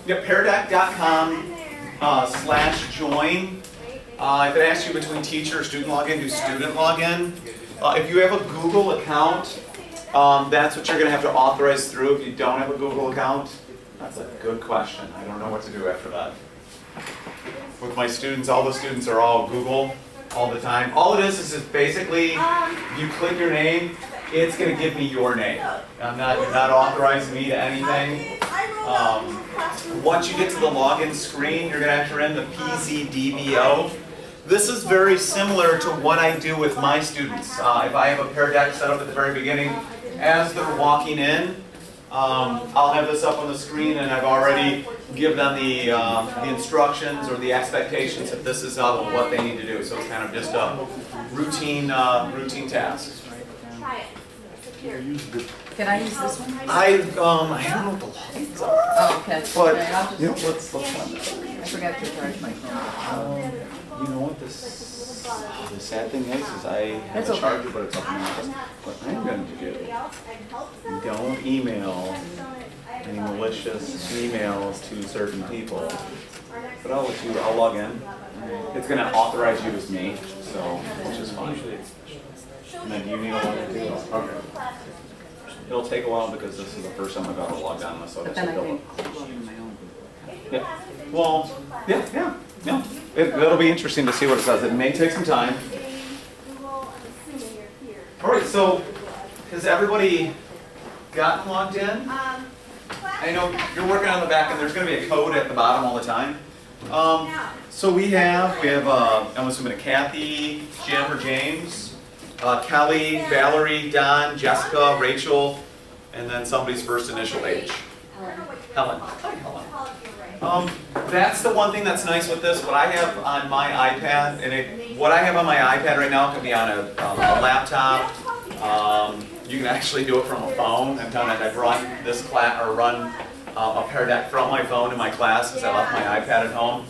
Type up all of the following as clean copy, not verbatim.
Yeah, peardeck.com/join. If it asks you between teacher or student login, do student login. If you have a Google account, that's what you're going to have to authorize through. If you don't have a Google account, that's a good question. I don't know what to do after that. With my students, all the students are all Google all the time. All it is basically, you click your name, it's going to give me your name. You're not authorizing me to anything. Once you get to the login screen, you're going to enter in the PZDBO. This is very similar to what I do with my students. If I have a Pear Deck set up at the very beginning, as they're walking in, I'll have this up on the screen, and I've already given them the instructions or the expectations that this is what they need to do. So it's kind of just a routine task. Can I use this one? I don't know what the logins are. Oh, okay. But Okay, I'll just, let's find this. I forgot to charge my phone. You know what the sad thing is I have That's a okay. charger, but it's up in my office. What I'm going to do, don't email any malicious emails to certain people. But I'll log in. It's going to authorize you as me, so which is fine. And then you need a login too? Okay. It'll take a while because this is the first time I've ever logged on with, so But then I can log in my own. yeah. Well, yeah. It'll be interesting to see what it says. It may take some time. All right, so has everybody gotten logged in? I know you're working on the back, and there's going to be a code at the bottom all the time. So we have I'm assuming Kathy, Jim, or James, Kelly, Valerie, Don, Jessica, Rachel, and then somebody's first initial H. Helen. Hi, Helen. That's the one thing that's nice with this. What I have on my iPad, what I have on my iPad right now can be on a laptop. You can actually do it from a phone. I've done it. I've run this class or run a Pear Deck from my phone in my class because I left my iPad at home.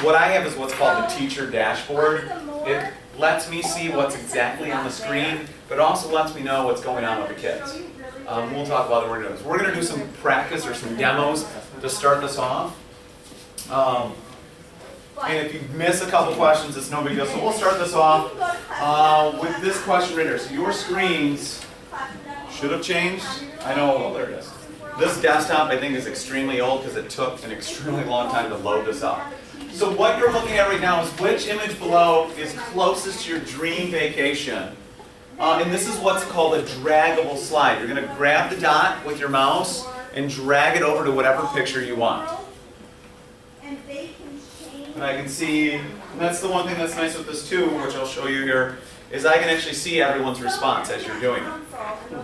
What I have is what's called the teacher dashboard. It lets me see what's exactly on the screen, but also lets me know what's going on with the kids. We'll talk about what we're doing. We're going to do some practice or some demos to start this off. And if you miss a couple questions, it's no big deal. So we'll start this off with this question right here. So your screens should have changed. I know, well, there it is. This desktop, I think, is extremely old because it took an extremely long time to load this up. So what you're looking at right now is which image below is closest to your dream vacation. And this is what's called a draggable slide. You're going to grab the dot with your mouse and drag it over to whatever picture you want. And I can see, and that's the one thing that's nice with this too, which I'll show you here, is I can actually see everyone's response as you're doing it.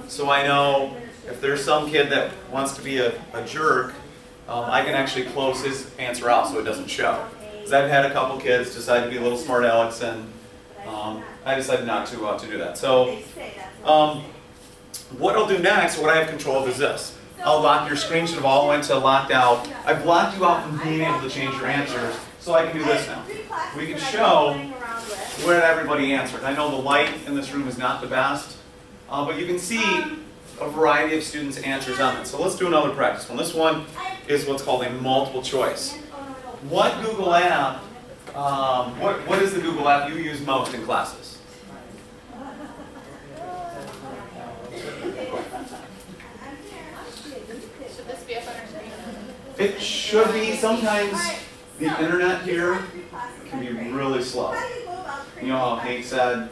So I know if there's some kid that wants to be a jerk, I can actually close his answer out so it doesn't show. Because I've had a couple kids decide to be a little smart alecks, and I decided not to do that. So what I'll do next, what I have control of is this. I'll lock your screen should have all went to locked out. I've blocked you out from being able to change your answers, so I can do this now. We can show where everybody answered. I know the light in this room is not the best, but you can see a variety of students' answers on it. So let's do another practice one. This one is what's called a multiple choice. What Google app, what is the Google app you use most in classes? It should be. Sometimes the internet here can be really slow. You know how Hank said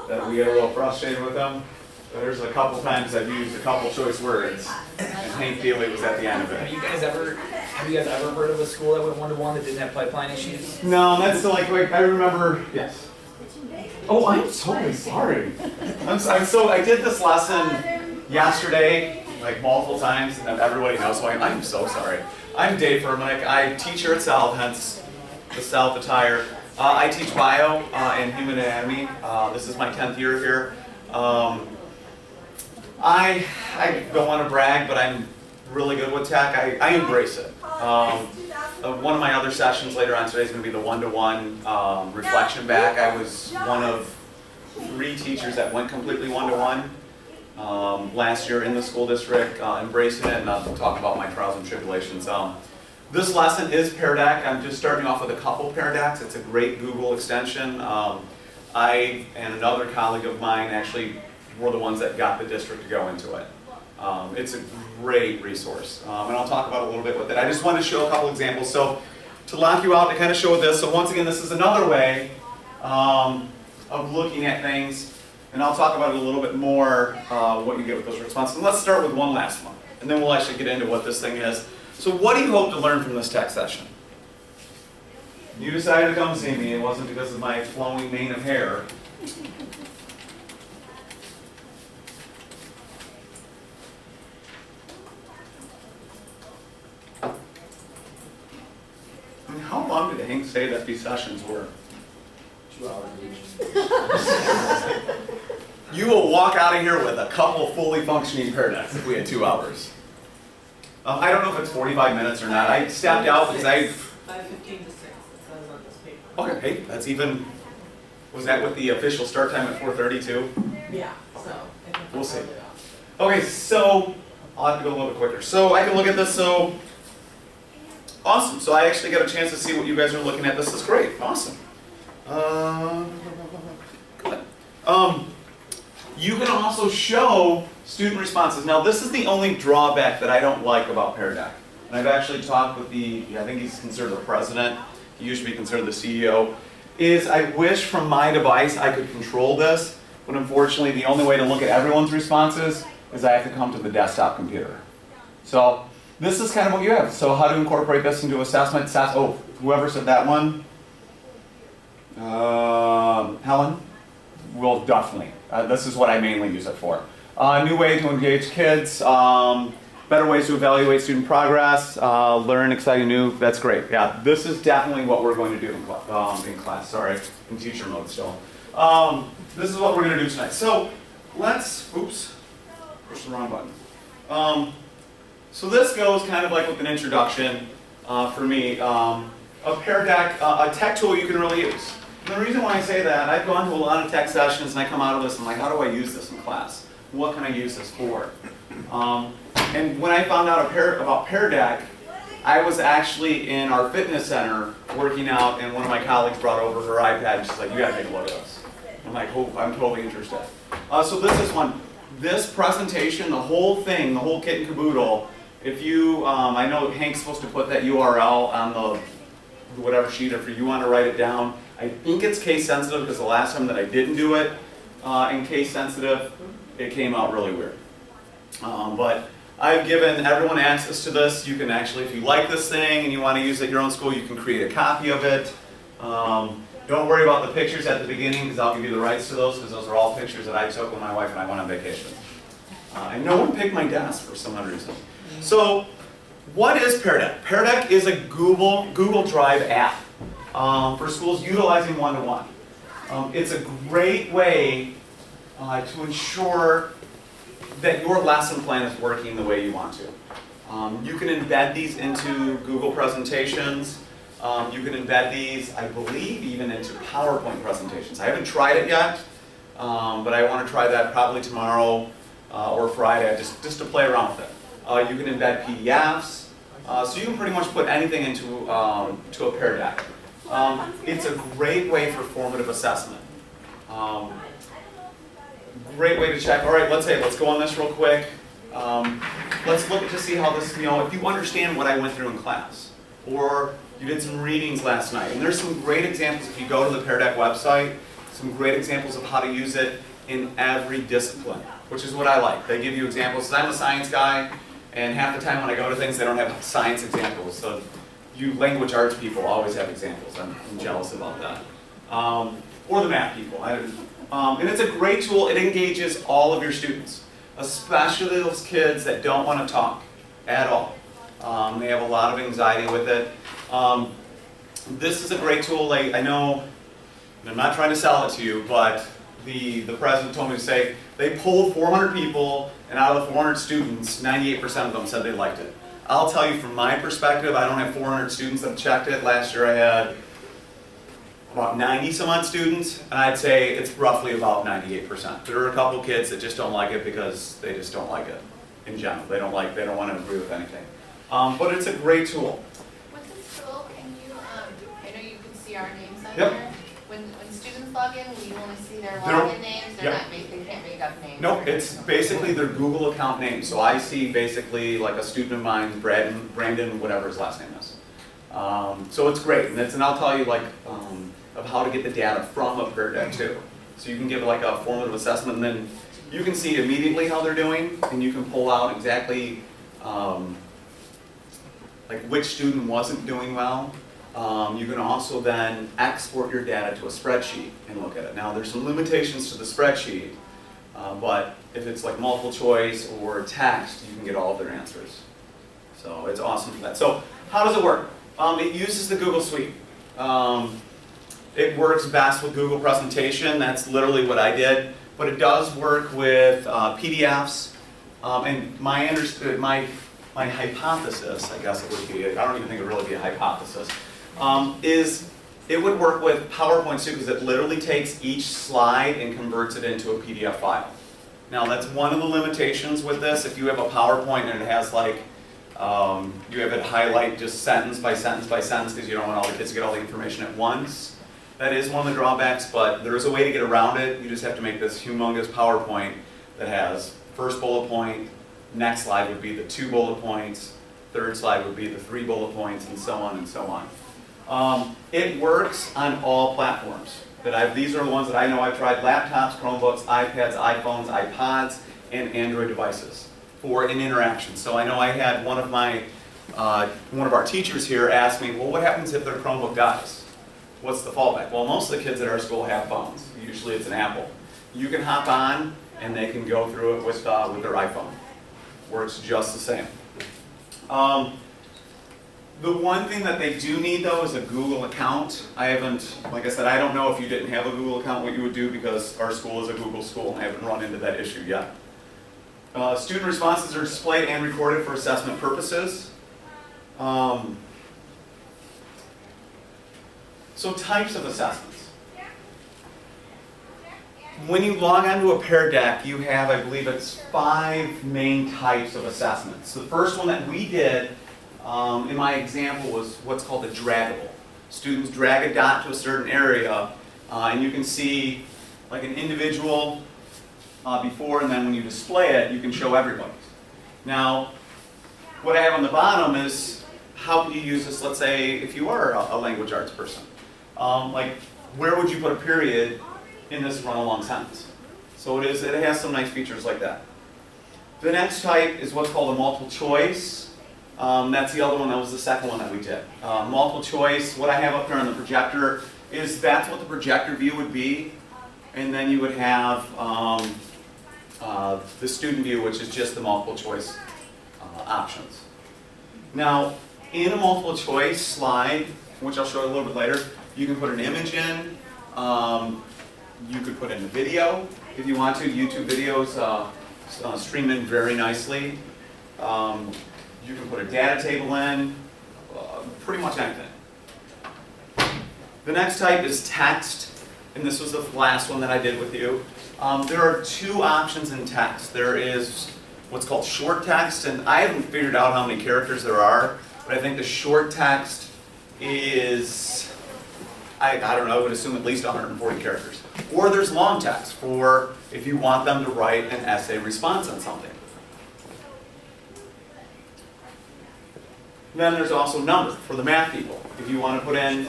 that we get a little frustrated with him? There's a couple times I've used a couple choice words, and Hank Daly was at the end of it. Have you guys ever heard of a school that went one-to-one that didn't have pipeline issues? No, that's like I remember. Yes. Oh, I'm totally sorry. I did this lesson yesterday, like multiple times, and everybody knows why. I'm so sorry. I'm Dave Fermamich. I teach here at South, hence the South attire. I teach bio and human anatomy. This is my 10th year here. I don't want to brag, but I'm really good with tech. I embrace it. One of my other sessions later on today is going to be the one-to-one reflection back. I was one of 3 teachers that went completely one-to-one last year in the school district, embracing it, and I'll talk about my trials and tribulations. This lesson is Pear Deck. I'm just starting off with a couple Pear Decks. It's a great Google extension. I and another colleague of mine actually were the ones that got the district to go into it. It's a great resource, and I'll talk about it a little bit with it. I just wanted to show a couple examples. So to lock you out, to kind of show this. So once again, this is another way of looking at things, and I'll talk about it a little bit more, what you get with those responses. And let's start with one last one, and then we'll actually get into what this thing is. So what do you hope to learn from this tech session? You decided to come see me. It wasn't because of my flowing mane of hair. I mean, how long did Hank say that these sessions were? 2 hours each. You will walk out of here with a couple fully functioning Pear Decks if we had 2 hours. I don't know if it's 45 minutes or not. I stepped out because 5:15 to 6, it says on this paper. Okay, hey, that's even, was that with the official start time at 4:30 too? Yeah, so. I think We'll that's see. probably off. Okay, so, I'll have to go a little bit quicker. So I can look at this, so, awesome. So I actually got a chance to see what you guys are looking at. This is great, awesome. Good. You can also show student responses. Now this is the only drawback that I don't like about Pear Deck. And I've actually talked with I think he's considered the president, he used to be considered the CEO, is I wish from my device I could control this, but unfortunately the only way to look at everyone's responses is I have to come to the desktop computer. So this is kind of what you have. So how to incorporate this into assessment, oh, whoever said that one, Helen? Well, definitely. This is what I mainly use it for. New way to engage kids, better ways to evaluate student progress, learn exciting new, that's great. Yeah, this is definitely what we're going to do in class, in teacher mode still. This is what we're going to do tonight. So let's, oops, push the wrong button. So this goes kind of like with an introduction for me. A Pear Deck, a tech tool you can really use. And the reason why I say that, I've gone to a lot of tech sessions and I come out of this and I'm like, how do I use this in class? What can I use this for? And when I found out about Pear Deck, I was actually in our fitness center working out and one of my colleagues brought over her iPad and she's like, you gotta take a look at this. I'm like, oh, I'm totally interested. So this is one. This presentation, the whole thing, the whole kit and caboodle, if you, I know Hank's supposed to put that URL on the whatever sheet, if you want to write it down. I think it's case sensitive because the last time that I didn't do it in case sensitive, it came out really weird. But I've given everyone access to this. You can actually, if you like this thing and you want to use it at your own school, you can create a copy of it. Don't worry about the pictures at the beginning because I'll give you the rights to those because those are all pictures that I took when my wife and I went on vacation. And no one picked my desk for some odd reason. So what is Pear Deck? Pear Deck is a Google Drive app for schools utilizing one-to-one. It's a great way to ensure that your lesson plan is working the way you want to. You can embed these into Google presentations. You can embed these, I believe, even into PowerPoint presentations. I haven't tried it yet, but I want to try that probably tomorrow or Friday, just to play around with it. You can embed PDFs, so you can pretty much put anything into to a Pear Deck. It's a great way for formative assessment. Great way to check. All right, let's go on this real quick. Let's look to see how this, if you understand what I went through in class, or you did some readings last night, and there's some great examples if you go to the Pear Deck website, some great examples of how to use it in every discipline, which is what I like. They give you examples, because I'm a science guy, and half the time when I go to things, they don't have science examples. So you language arts people always have examples. I'm jealous about that. Or the math people. And it's a great tool. It engages all of your students, especially those kids that don't want to talk at all. They have a lot of anxiety with it. This is a great tool. I know, I'm not trying to sell it to you, but the president told me to say, they polled 400 people, and out of the 400 students, 98% of them said they liked it. I'll tell you from my perspective, I don't have 400 students that checked it. Last year I had about 90 some odd students, and I'd say it's roughly about 98%. There are a couple kids that just don't like it because they just don't like it in general. They don't want to agree with anything. But it's a great tool. when students log in, will you only see their They're- login names? They're yep. not, they can't make up names? Nope, it's basically their Google account name. So I see basically like a student of mine, Brandon, whatever his last name is. So it's great, and I'll tell you like of how to get the data from a Pear Deck too. So you can give like a formative assessment, and then you can see immediately how they're doing, and you can pull out exactly like which student wasn't doing well. You can also then export your data to a spreadsheet and look at it. Now there's some limitations to the spreadsheet, but if it's like multiple choice or text, you can get all of their answers. So it's awesome for that. So how does it work? It uses the Google Suite. It works best with Google Presentation. That's literally what I did. But it does work with PDFs. And my hypothesis, I guess it would be, I don't even think it would really be a hypothesis, is it would work with PowerPoint too, because it literally takes each slide and converts it into a PDF file. Now that's one of the limitations with this. If you have a PowerPoint and it has like, you have it highlight just sentence by sentence by sentence because you don't want all the kids to get all the information at once. That is one of the drawbacks, but there is a way to get around it. You just have to make this humongous PowerPoint that has first bullet point, next slide would be the 2 bullet points, third slide would be the 3 bullet points, and so on and so on. It works on all platforms. These are the ones that I know I've tried: laptops, Chromebooks, iPads, iPhones, iPods, and Android devices for an interaction. So I know I had one of our teachers here ask me, well, what happens if their Chromebook dies? What's the fallback? Well, most of the kids at our school have phones. Usually it's an Apple. You can hop on and they can go through it with their iPhone. Works just the same. The one thing that they do need though is a Google account. Like I said, I don't know if you didn't have a Google account what you would do, because our school is a Google school and I haven't run into that issue yet. Student responses are displayed and recorded for assessment purposes. So types of assessments. When you log onto a Pear Deck, you have, I believe it's 5 main types of assessments. The first one that we did in my example was what's called a draggable. Students drag a dot to a certain area, and you can see like an individual before, and then when you display it, you can show everybody. Now, what I have on the bottom is how can you use this, let's say, if you are a language arts person. Like, where would you put a period in this run-along sentence? So it has some nice features like that. The next type is what's called a multiple choice. That's the other one, that was the second one that we did. Multiple choice, what I have up there on the projector is that's what the projector view would be. And then you would have the student view, which is just the multiple choice options. Now, in a multiple choice slide, which I'll show you a little bit later, you can put an image in. You could put in a video if you want to. YouTube videos stream in very nicely. You can put a data table in, pretty much anything. The next type is text, and this was the last one that I did with you. There are 2 options in text. There is what's called short text, and I haven't figured out how many characters there are, but I think the short text is, I don't know, I would assume at least 140 characters. Or there's long text for if you want them to write an essay response on something. Then there's also numbers for the math people. If you want to put in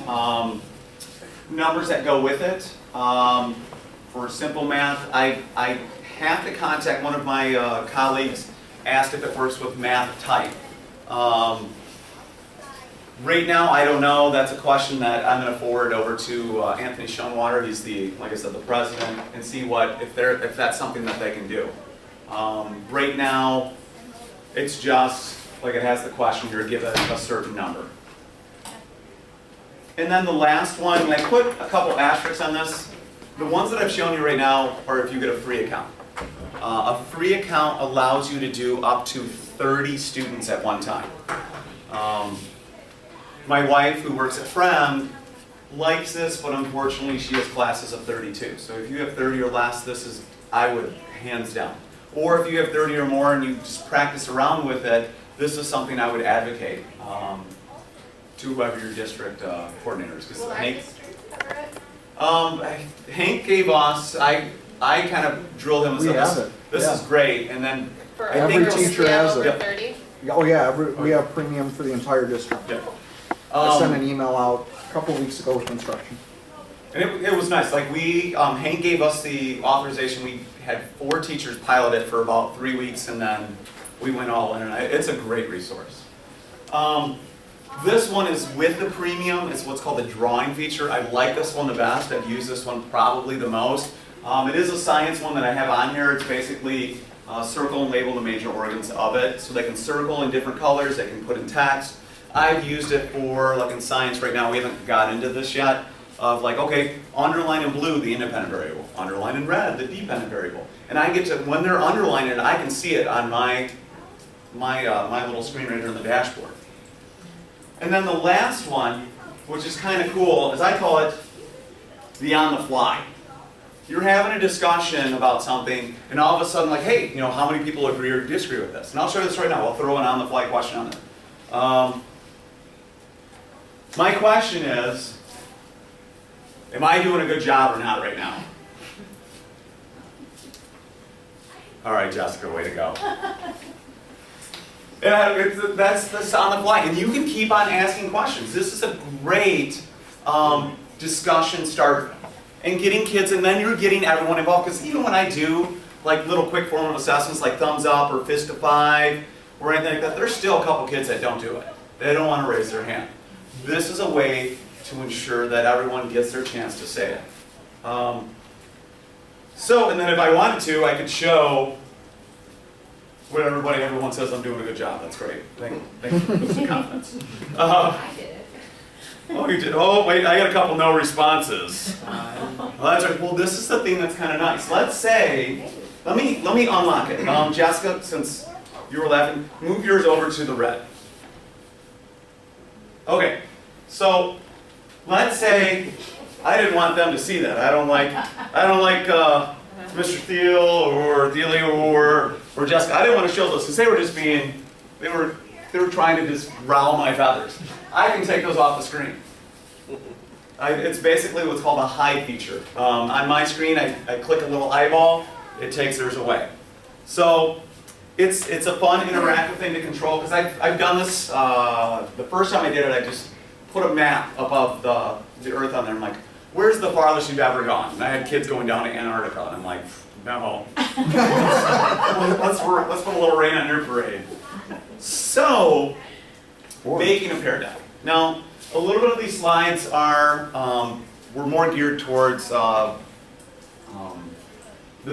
numbers that go with it. For simple math, I have to contact one of my colleagues, asked if it works with math type. Right now, I don't know. That's a question that I'm going to forward over to Anthony Schoenwater. He's like I said, the president, and see if that's something that they can do. Right now, it's just like it has the question here, give it a certain number. And then the last one, and I put a couple asterisks on this. The ones that I've shown you right now are if you get a free account. A free account allows you to do up to 30 students at one time. My wife, who works at Frem, likes this, but unfortunately she has classes of 32. So if you have 30 or less, this is, I would, hands down. Or if you have 30 or more and you just practice around with it, this is something I would advocate to whoever your district coordinator is. Will our district cover it? Hank gave us, I kind of drilled him and We said, have this, it, this yeah. is great, and then For I think Every it was- teacher has over it. 30? Oh yeah, we have premium for the entire district. Yeah. I sent an email out a couple weeks ago with instruction. And it was nice, like Hank gave us the authorization, we had 4 teachers pilot it for about 3 weeks, and then we went all in, and it's a great resource. This one is with the premium, it's what's called the drawing feature. I like this one the best, I've used this one probably the most. It is a science one that I have on here, it's basically circle and label the major organs of it, so they can circle in different colors, they can put in text. I've used it for, like in science right now, we haven't got into this yet, of like, okay, underline in blue the independent variable, underline in red the dependent variable. And I get to, when they're underlining it, I can see it on my little screen right here on the dashboard. And then the last one, which is kind of cool, is I call it the on the fly. You're having a discussion about something, and all of a sudden, like, hey, how many people agree or disagree with this? And I'll show you this right now. I'll throw an on the fly question on there. My question is, am I doing a good job or not right now? All right, Jessica, way to go. Yeah, that's the on the fly, and you can keep on asking questions. This is a great discussion starter, and getting kids, and then you're getting everyone involved. Because even when I do like little quick form of assessments, like thumbs up or fist of 5 or anything like that, there's still a couple kids that don't do it. They don't want to raise their hand. This is a way to ensure that everyone gets their chance to say it. And then if I wanted to, I could show what everyone says I'm doing a good job. That's great. Thank you for the confidence. I did it. Oh, you did? Oh, wait, I got a couple no responses. Well, that's right. Well, this is the thing that's kind of nice. Let's say, let me unlock it. Jessica, since you were laughing, move yours over to the red. Okay, so let's say I didn't want them to see that. I don't like Mr. Thiel or Delia or Jessica. I didn't want to show those because they were just being, they were trying to just rile my feathers. I can take those off the screen. It's basically what's called a hide feature. On my screen, I click a little eyeball, it takes theirs away. So it's a fun interactive thing to control because I've done this, the first time I did it, I just put a map above the earth on there. I'm like, where's the farthest you've ever gone? And I had kids going down to Antarctica, and I'm like, no. let's put a little rain on your parade. So, making a pear deck. Now, a little bit of these slides are, we're more geared towards the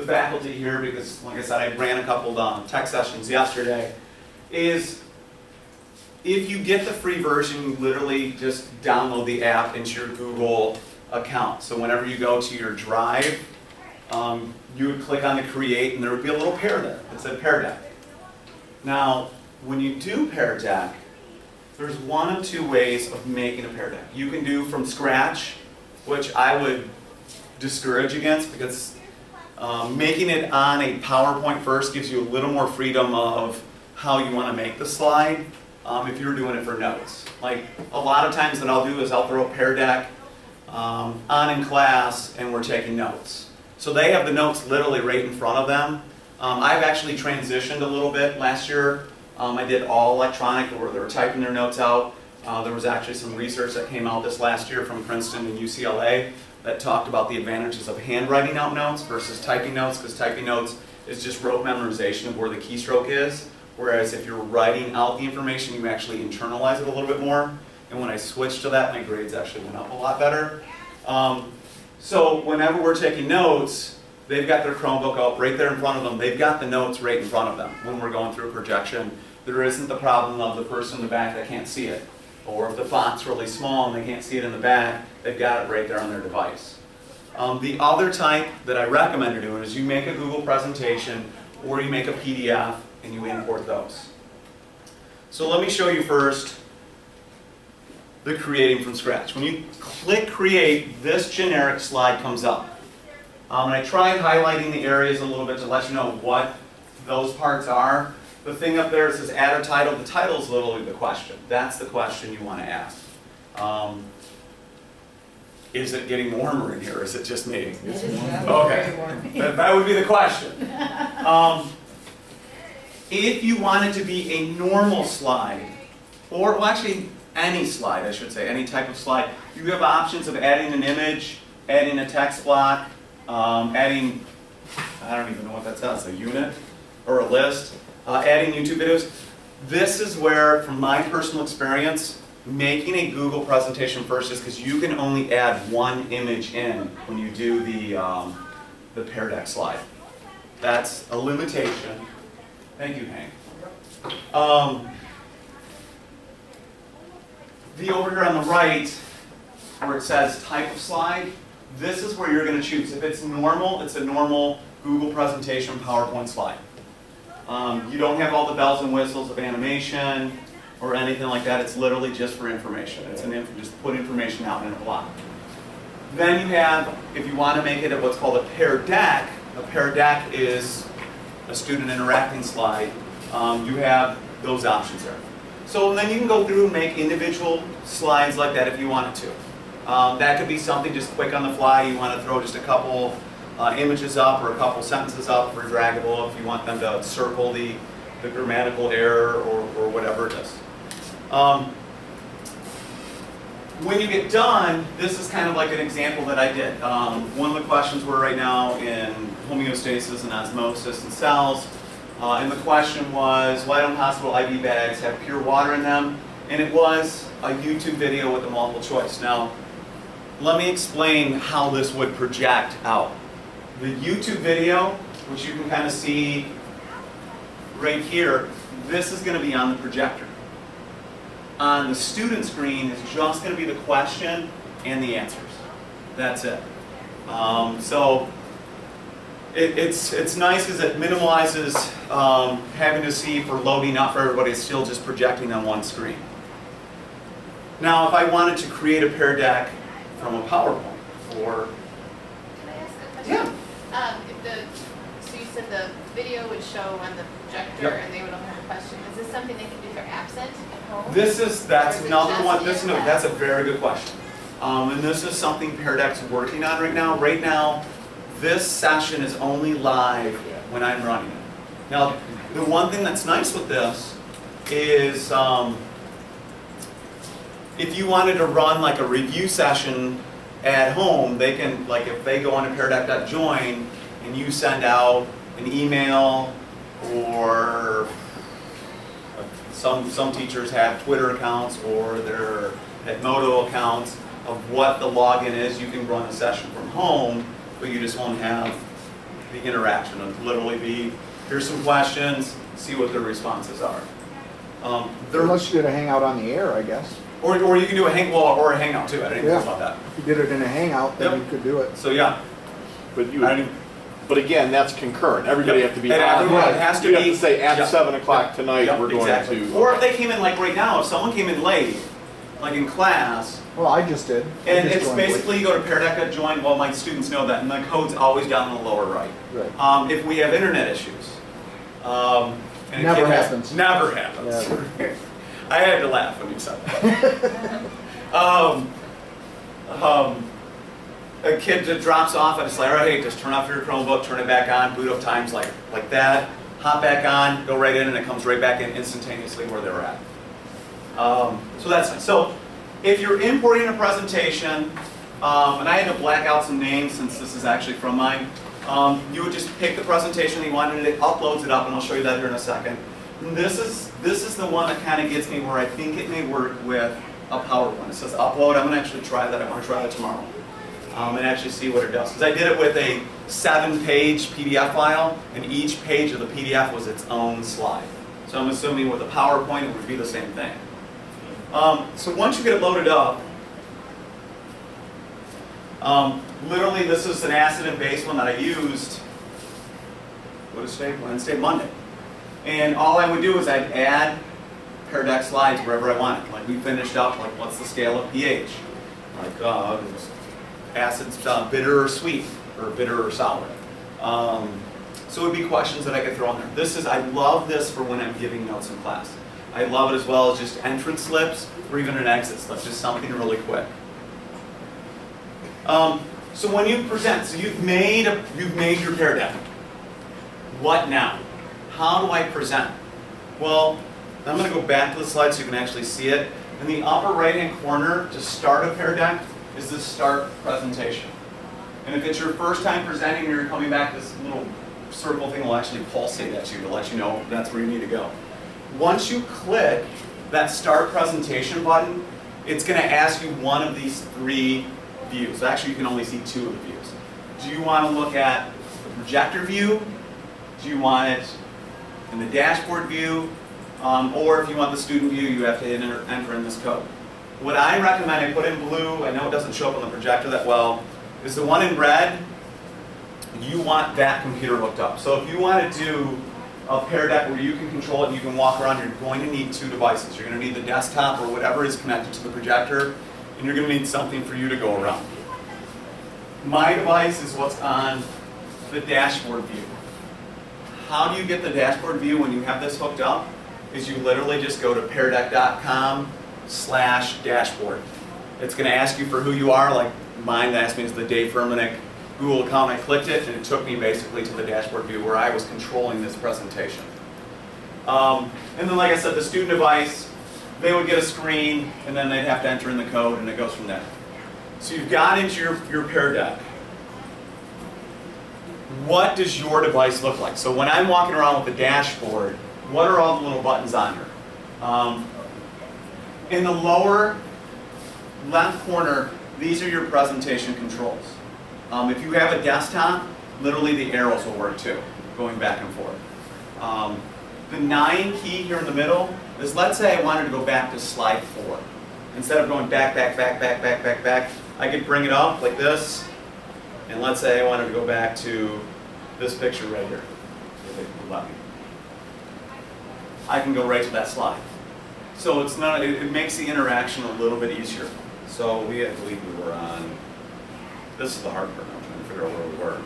faculty here because, like I said, I ran a couple tech sessions yesterday. Is if you get the free version, you literally just download the app into your Google account. So whenever you go to your Drive, you would click on the Create, and there would be a little pair there that said Pear Deck. Now, when you do Pear Deck, there's one of 2 ways of making a Pear Deck. You can do from scratch, which I would discourage against because making it on a PowerPoint first gives you a little more freedom of how you want to make the slide if you're doing it for notes. Like a lot of times what I'll do is I'll throw a Pear Deck on in class and we're taking notes. So they have the notes literally right in front of them. I've actually transitioned a little bit last year. I did all electronic where they were typing their notes out. There was actually some research that came out this last year from Princeton and UCLA that talked about the advantages of handwriting out notes versus typing notes, because typing notes is just rote memorization of where the keystroke is, whereas if you're writing out the information, you actually internalize it a little bit more. And when I switched to that, my grades actually went up a lot better. So whenever we're taking notes, they've got their Chromebook up right there in front of them. They've got the notes right in front of them when we're going through a projection. There isn't the problem of the person in the back that can't see it. Or if the font's really small and they can't see it in the back, they've got it right there on their device. The other type that I recommend doing is you make a Google presentation or you make a PDF and you import those. So let me show you first the creating from scratch. When you click create, this generic slide comes up. And I tried highlighting the areas a little bit to let you know what those parts are. The thing up there says add a title. The title is literally the question. That's the question you want to ask. is it getting warmer in here? Is it just me? It's Okay. That would be the question. If you want it to be a normal slide, or well, actually any slide, I should say, any type of slide, you have options of adding an image, adding a text block, adding, I don't even know what that says, a unit or a list, adding YouTube videos. This is where, from my personal experience, making a Google presentation first is because you can only add one image in when you do the Pear Deck slide. That's a limitation. Thank you, Hank. The over here on the right, where it says type of slide, this is where you're going to choose. If it's normal, it's a normal Google presentation PowerPoint slide. You don't have all the bells and whistles of animation or anything like that. It's literally just for information. It's just put information out in a block. Then you have, if you want to make it what's called a Pear Deck is a student interacting slide. You have those options there. So then you can go through and make individual slides like that if you wanted to. That could be something just quick on the fly. You want to throw just a couple images up or a couple sentences up for draggable if you want them to circle the grammatical error or whatever it is. When you get done, this is kind of like an example that I did. One of the questions we're right now in homeostasis and osmosis and cells. And the question was, why don't hospital IV bags have pure water in them? And it was a YouTube video with a multiple choice. Now, let me explain how this would project out. The YouTube video, which you can kind of see right here, this is going to be on the projector. On the student screen is just going to be the question and the answers. That's it. So it's nice because it minimalizes having to see for loading up for everybody. It's still just projecting on one screen. Now, if I wanted to create a Pear Deck from a PowerPoint, or Can I ask a question? So you said the video would show on the projector Yep. and they would have a question. Is this something they can do if they're absent at home? that's Or is it another just one. in class? That's a very good question. And this is something Pear Deck's working on right now. Right now, this session is only live when I'm running it. Now, the one thing that's nice with this is if you wanted to run like a review session at home, they can, like if they go on to peardeck.join and you send out an email, or some teachers have Twitter accounts or their Edmodo accounts of what the login is, you can run a session from home, but you just won't have the interaction. It'll literally be, here's some questions, see what their responses are. Unless you did a hangout on the air, I guess. Or you can do a or a hangout too. I didn't even think about that. If you did it in a hangout, then Yep. you could do it. So yeah, But you, I didn't, but again, that's concurrent. Everybody Yep. have to be And on. everyone has to You be- have to say at Yep. 7 o'clock Yep. tonight, Yep, we're going exactly. to. Or if they came in like right now, if someone came in late, like in class, Well, I just did. I and just it's joined late. basically you go to peardeck.join. Well, my students know that, and the code's always down in the lower right. Right. If we have internet issues, and a Never kid has- happens. Never happens. Never. I had to laugh when you said that. A kid that drops off, I just like, all right, hey, just turn off your Chromebook, turn it back on, boot up times like that, hop back on, go right in, and it comes right back in instantaneously where they were at. So that's nice. So if you're importing a presentation, and I had to black out some names since this is actually from mine, you would just pick the presentation that you wanted, it uploads it up, and I'll show you that here in a second. And this is the one that kind of gets me where I think it may work with a PowerPoint. It says upload. I'm going to actually try that. I want to try that tomorrow. And actually see what it does. Because I did it with a 7-page PDF file, and each page of the PDF was its own slide. So I'm assuming with a PowerPoint it would be the same thing. So once you get it loaded up, literally this is an acid and base one that I used, what is today? Wednesday, Monday. And all I would do is I'd add Pear Deck slides wherever I wanted. Like we finished up, like what's the scale of pH? Like acids, bitter or sweet, or bitter or sour. So it would be questions that I could throw in there. I love this for when I'm giving notes in class. I love it as well as just entrance slips or even an exit slip, just something really quick. So when you present, so you've made your pear deck. What now? How do I present? Well, I'm going to go back to the slide so you can actually see it. In the upper right-hand corner, to start a pear deck, is the start presentation. And if it's your first time presenting and you're coming back, this little circle thing will actually pulsate at you to let you know that's where you need to go. Once you click that start presentation button, it's going to ask you one of these three views. Actually, you can only see two of the views. Do you want to look at the projector view? Do you want it in the dashboard view? Or if you want the student view, you have to enter in this code. What I recommend, I put in blue, I know it doesn't show up on the projector that well, is the one in red, you want that computer hooked up. So if you want to do a pear deck where you can control it and you can walk around, you're going to need two devices. You're going to need the desktop or whatever is connected to the projector, and you're going to need something for you to go around. My device is what's on the dashboard view. How do you get the dashboard view when you have this hooked up? Is you literally just go to peardeck.com/dashboard. It's going to ask you for who you are, like mine asked me is the Dave Fermamich Google account. I clicked it and it took me basically to the dashboard view where I was controlling this presentation. And then like I said, the student device, they would get a screen and then they'd have to enter in the code and it goes from there. So you've got into your pear deck. What does your device look like? So when I'm walking around with the dashboard, what are all the little buttons on here? In the lower left corner, these are your presentation controls. If you have a desktop, literally the arrows will work too, going back and forth. The 9 key here in the middle is, let's say I wanted to go back to slide 4. Instead of going back, I could bring it up like this, and let's say I wanted to go back to this picture right here. If they would let me. I can go right to that slide. So it's not, it makes the interaction a little bit easier. So I believe we were on, this is the hard part, I'm trying to figure out where we were.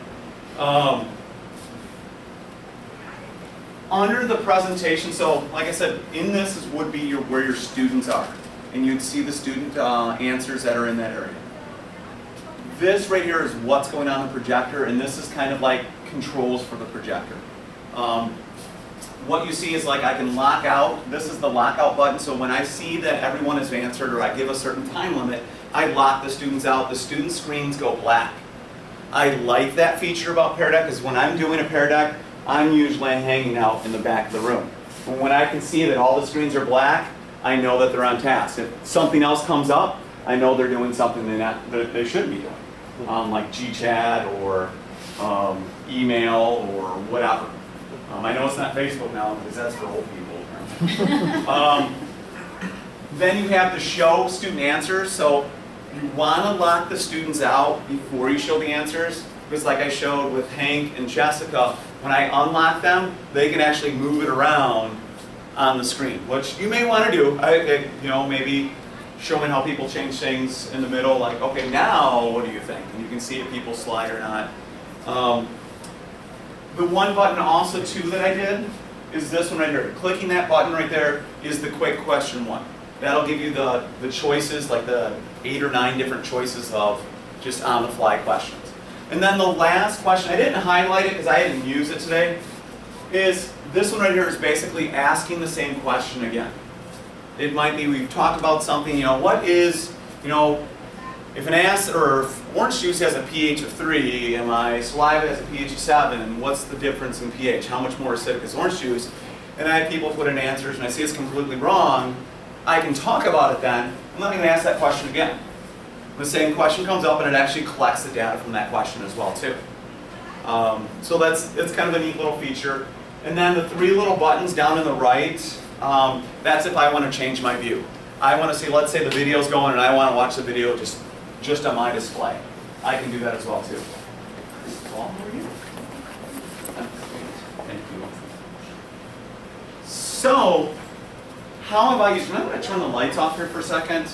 Under the presentation, so like I said, in this would be where your students are. And you'd see the student answers that are in that area. This right here is what's going on in the projector, and this is kind of like controls for the projector. What you see is like I can lock out. This is the lockout button, so when I see that everyone has answered or I give a certain time limit, I lock the students out. The student screens go black. I like that feature about Pear Deck because when I'm doing a Pear Deck, I'm usually hanging out in the back of the room. And when I can see that all the screens are black, I know that they're on task. If something else comes up, I know they're doing something that they shouldn't be doing, like GChat or email or whatever. I know it's not Facebook now because that's for old people. Then you have the show student answers. So you want to lock the students out before you show the answers because like I showed with Hank and Jessica, when I unlock them, they can actually move it around on the screen, which you may want to do. Maybe showing how people change things in the middle, like, okay, now what do you think? And you can see if people slide or not. The one button also too that I did is this one right here. Clicking that button right there is the quick question one. That'll give you the choices, like the 8 or 9 different choices of just on the fly questions. And then the last question, I didn't highlight it because I didn't use it today, is this one right here is basically asking the same question again. It might be, we've talked about something, what is, if an acid or if orange juice has a pH of 3 and my saliva has a pH of 7, what's the difference in pH? How much more acidic is orange juice? And I have people put in answers and I see it's completely wrong. I can talk about it then. I'm not going to ask that question again. The same question comes up and it actually collects the data from that question as well too. So it's kind of a neat little feature. And then the 3 little buttons down in the right, that's if I want to change my view. I want to see, let's say the video's going and I want to watch the video just on my display. I can do that as well too. Thank you. So, how have I used, I'm going to turn the lights off here for a second.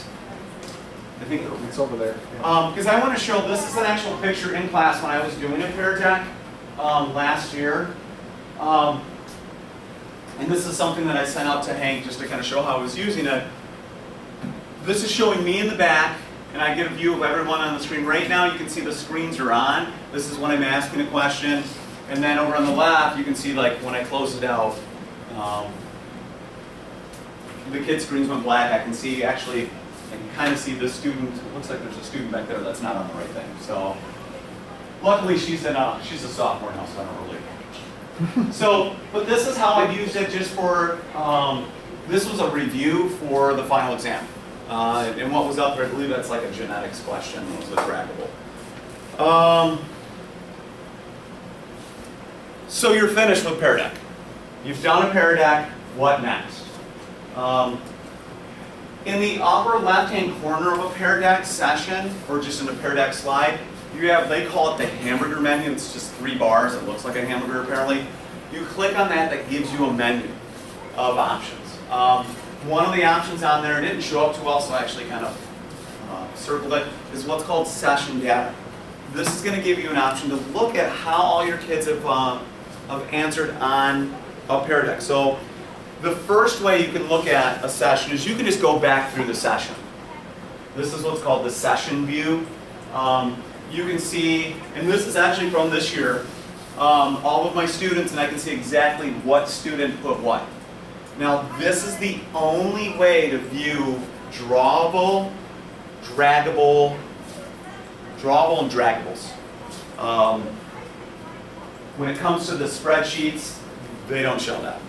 I think It's over there. because I want to show, this is an actual picture in class when I was doing a Pear Deck last year. And this is something that I sent out to Hank just to kind of show how I was using it. This is showing me in the back and I get a view of everyone on the screen. Right now you can see the screens are on. This is when I'm asking a question. And then over on the left you can see like when I close it out, the kid screens went black. I can see actually, I can kind of see this student. It looks like there's a student back there that's not on the right thing. So luckily she's a sophomore now, so I don't really. So, but this is how I've used it just for, this was a review for the final exam. And what was up there, I believe that's like a genetics question, was the trackable. So you're finished with Pear Deck. You've done a Pear Deck, what next? In the upper left-hand corner of a Pear Deck session, or just in a Pear Deck slide, you have, they call it the hamburger menu. It's just 3 bars. It looks like a hamburger apparently. You click on that, that gives you a menu of options. One of the options on there, it didn't show up too well, so I actually kind of circled it, is what's called session data. This is going to give you an option to look at how all your kids have answered on a Pear Deck. So the first way you can look at a session is you can just go back through the session. This is what's called the session view. You can see, and this is actually from this year, all of my students, and I can see exactly what student put what. Now this is the only way to view drawable, draggable, and draggables. When it comes to the spreadsheets, they don't show that.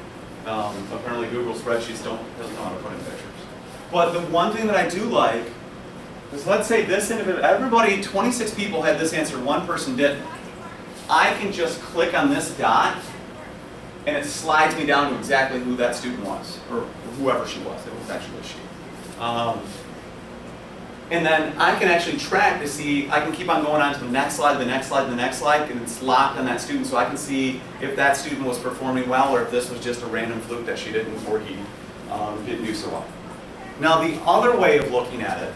Apparently Google spreadsheets doesn't know how to put in pictures. But the one thing that I do like is, let's say this individual, everybody, 26 people had this answer, one person didn't. I can just click on this dot and it slides me down to exactly who that student was, or whoever she was. It was actually she. And then I can actually track to see, I can keep on going on to the next slide, the next slide, the next slide, and it's locked on that student, so I can see if that student was performing well or if this was just a random fluke that she didn't, or he didn't do so well. Now the other way of looking at it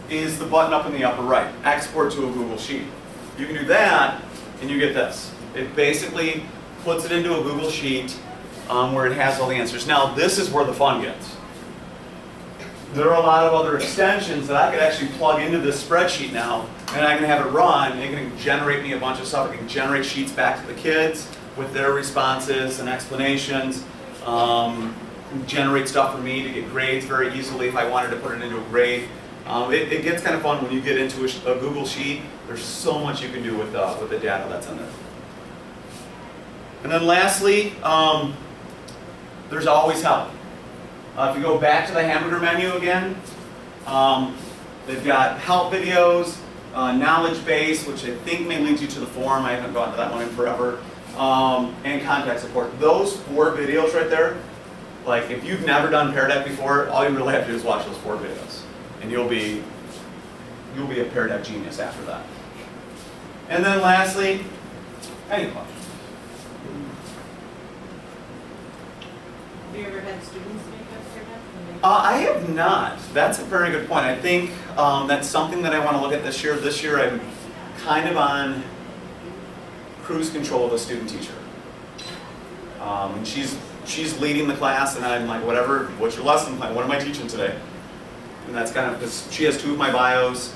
is the button up in the upper right, export to a Google Sheet. You can do that and you get this. It basically puts it into a Google Sheet where it has all the answers. Now this is where the fun gets. There are a lot of other extensions that I could actually plug into this spreadsheet now, and I can have it run, and it can generate me a bunch of stuff. It can generate sheets back to the kids with their responses and explanations, generate stuff for me to get grades very easily if I wanted to put it into a grade. It gets kind of fun when you get into a Google Sheet. There's so much you can do with the data that's in there. And then lastly, there's always help. If you go back to the hamburger menu again, they've got help videos, knowledge base, which I think may lead you to the forum. I haven't gone to that one in forever, and contact support. Those 4 videos right there, like if you've never done Pear Deck before, all you really have to do is watch those 4 videos, and you'll be a Pear Deck genius after that. And then lastly, any questions? Have you ever had students make up Pear Deck? I have not. That's a very good point. I think that's something that I want to look at this year. This year I'm kind of on cruise control of a student teacher. And she's leading the class and I'm like, whatever, what's your lesson plan? What am I teaching today? And that's kind of, because she has 2 of my bios,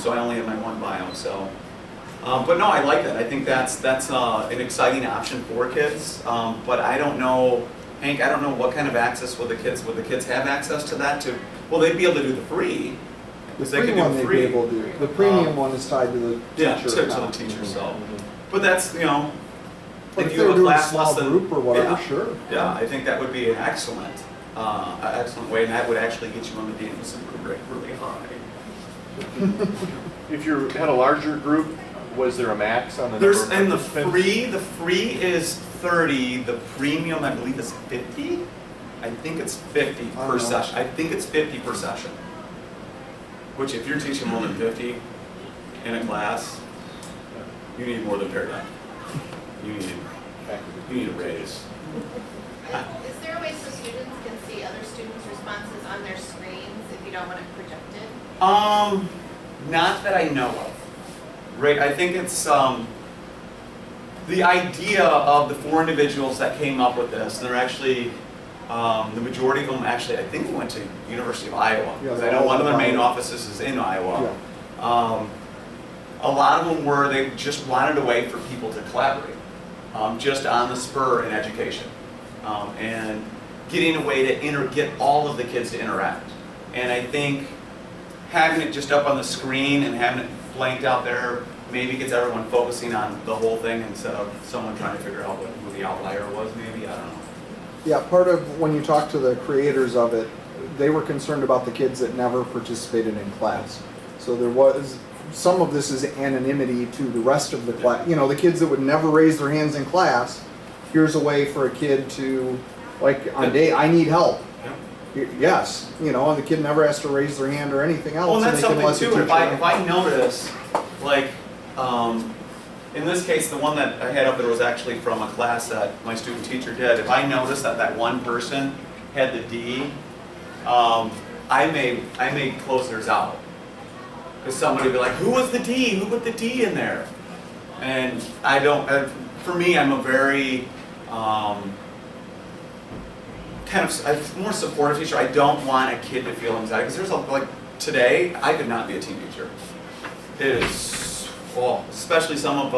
so I only have my 1 bio. So, but no, I like that. I think that's an exciting option for kids. But I don't know, Hank, I don't know what kind of access will the kids have access to that too? Well, they'd be able to do the free. The They free can do one they'd be free. able to do. The premium one is tied to the teacher. Yeah, to the account. teacher, so. But that's, you know, But if if you they're have a doing a class small less than, group or whatever, yeah, sure. yeah, I think that would be an excellent way, and that would actually get you on the Danielson rubric really high. If you had a larger group, was there a max on the number There's, of and the participants? free is 30, the premium I believe is 50. I think it's 50 I per don't know. session. I think it's 50 per session. Which if you're teaching more than 50 in a class, you need more than Pear Deck. You need a raise. Is there a way so students can see other students' responses on their screens if you don't want it projected? Not that I know of. Right, I think it's the idea of the 4 individuals that came up with this, and they're actually The majority of them actually, I think, went to University of Iowa. Yeah, Because I know one of their main Iowa. offices is in Iowa. Yeah. A lot of them were, they just wanted a way for people to collaborate, just on the spur in education. And getting a way to get all of the kids to interact. And I think having it just up on the screen and having it blanked out there maybe gets everyone focusing on the whole thing instead of someone trying to figure out who the outlier was maybe, I don't know. Yeah, part of when you talk to the creators of it, they were concerned about the kids that never participated in class. So there was, some of this is anonymity to the rest of the class. You know, the kids that would never raise their hands in class, here's a way for a kid to, like on day, I need help. Yes, you know, and the kid never has to raise their hand or anything else. Well, and that's they can something let the too, teacher if I notice, like, in this case, the one that I had up there was actually from a class that my student teacher did. If I noticed that that one person had the D, I may close theirs out. Because somebody would be like, who was the D? Who put the D in there? And I don't, for me, I'm a very, kind of, I'm more supportive teacher. I don't want a kid to feel anxiety. Because there's like, today, I could not be a teenager. It is, well, especially some of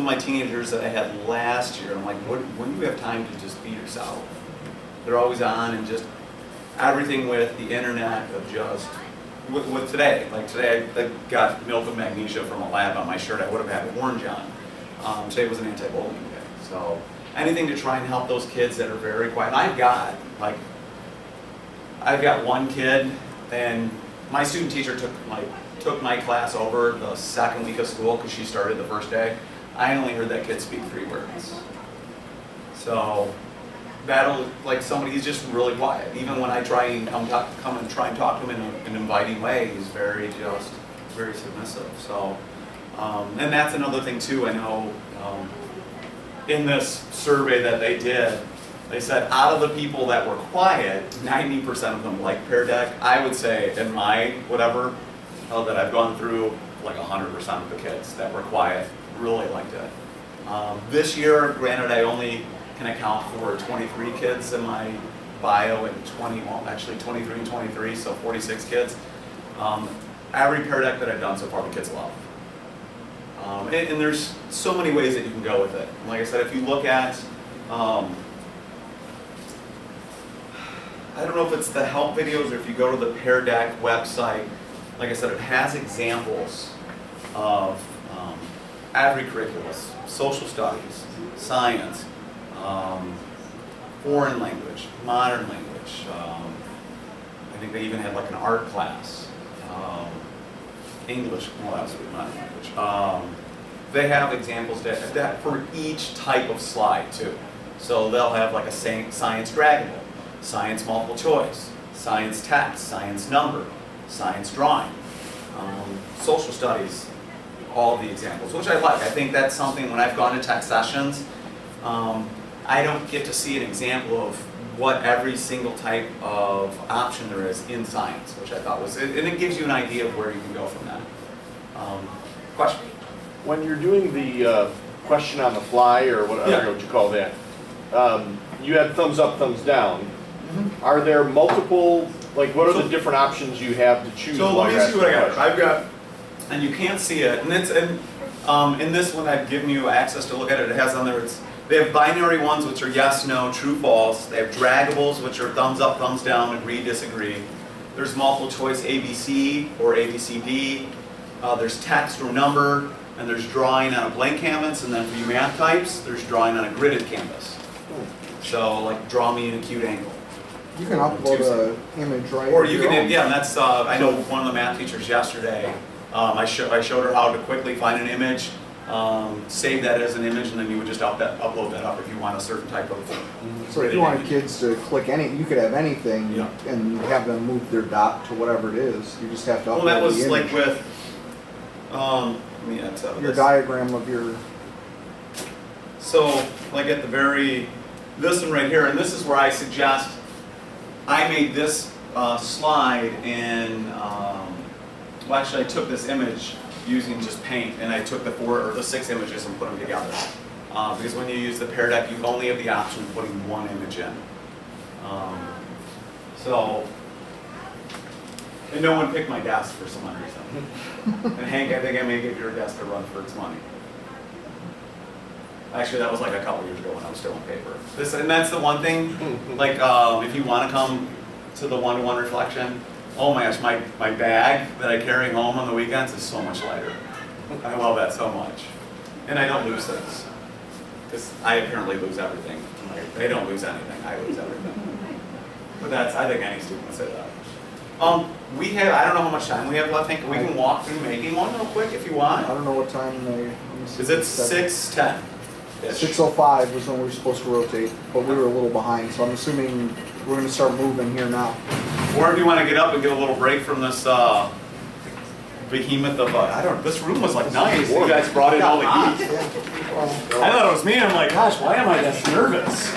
my teenagers that I had last year. I'm like, when do you have time to just be yourself? They're always on and just everything with the internet of just, with today. Like today, I got milk of magnesia from a lab on my shirt. I would have had orange on. Today was an anti-bullying day. So anything to try and help those kids that are very quiet. I've got one kid, and my student teacher took my class over the second week of school because she started the first day. I only heard that kid speak 3 words. So that'll, like somebody, he's just really quiet. Even when I try and come and try and talk to him in an inviting way, he's very submissive. So, and that's another thing too. I know in this survey that they did, they said out of the people that were quiet, 90% of them like Pear Deck. I would say in my whatever that I've gone through, like 100% of the kids that were quiet really liked it. This year, granted, I only can account for 23 kids in my bio and 23 and 23, so 46 kids. Every Pear Deck that I've done so far, the kids love. And there's so many ways that you can go with it. Like I said, if you look at, I don't know if it's the help videos or if you go to the Pear Deck website, like I said, it has examples of every curriculum, social studies, science, foreign language, modern language. I think they even had like an art class. English, well, that's modern language. They have examples that for each type of slide too. So they'll have like a science draggable, science multiple choice, science text, science number, science drawing, social studies, all of the examples, which I like. I think that's something when I've gone to tech sessions, I don't get to see an example of what every single type of option there is in science, which I thought was, and it gives you an idea of where you can go from that. Question? When you're doing the question on the fly, or what, I don't know what you call that, you had thumbs up, thumbs down. Mm-hmm. Are there multiple, like what are the different options you have to choose? So let me see what I got. I've got, and you can't see it, and it's in this one I've given you access to look at it. It has on there, they have binary ones, which are yes, no, true, false. They have draggables, which are thumbs up, thumbs down, agree, disagree. There's multiple choice ABC or ABCD. There's text or number, and there's drawing on a blank canvas, and then for you math types, there's drawing on a gridded canvas. So like draw me in a cute angle. You can upload an image, right? Or you can, yeah, and that's, I know one of the math teachers yesterday, I showed her how to quickly find an image, save that as an image, and then you would just upload that up if you want a certain type of. So if you wanted kids to click you could have anything, Yeah. and have them move their dot to whatever it is. You just have to upload Well, that was the like image. with, let me X out of Your this. diagram of your. So, like at the this one right here, and this is where I suggest, I made this slide in, well actually I took this image using just paint, and I took the 6 images and put them together. Because when you use the Pear Deck, you only have the option of putting one image in. So, and no one picked my desk for some odd reason. And Hank, I think I may give your desk a run for its money. Actually, that was like a couple years ago when I was still in paper. And that's the one thing, like, if you want to come to the one-to-one reflection, oh my gosh, my bag that I carry home on the weekends is so much lighter. I love that so much. And I don't lose things. Because I apparently lose everything. They don't lose anything, I lose everything. But that's, I think any student would say that. We have, I don't know how much time we have left, Hank. We can walk through making one real quick if you I want. don't know what time they. let me see. Is it 6:10? 6:05 was when we were supposed to rotate, but we were a little behind, so I'm assuming we're gonna start moving here now. Or do you want to get up and get a little break from this behemoth of, I don't, this room was like nice. You guys brought in all the heat. Yeah. I thought it was me. I'm like, gosh, why am I this nervous?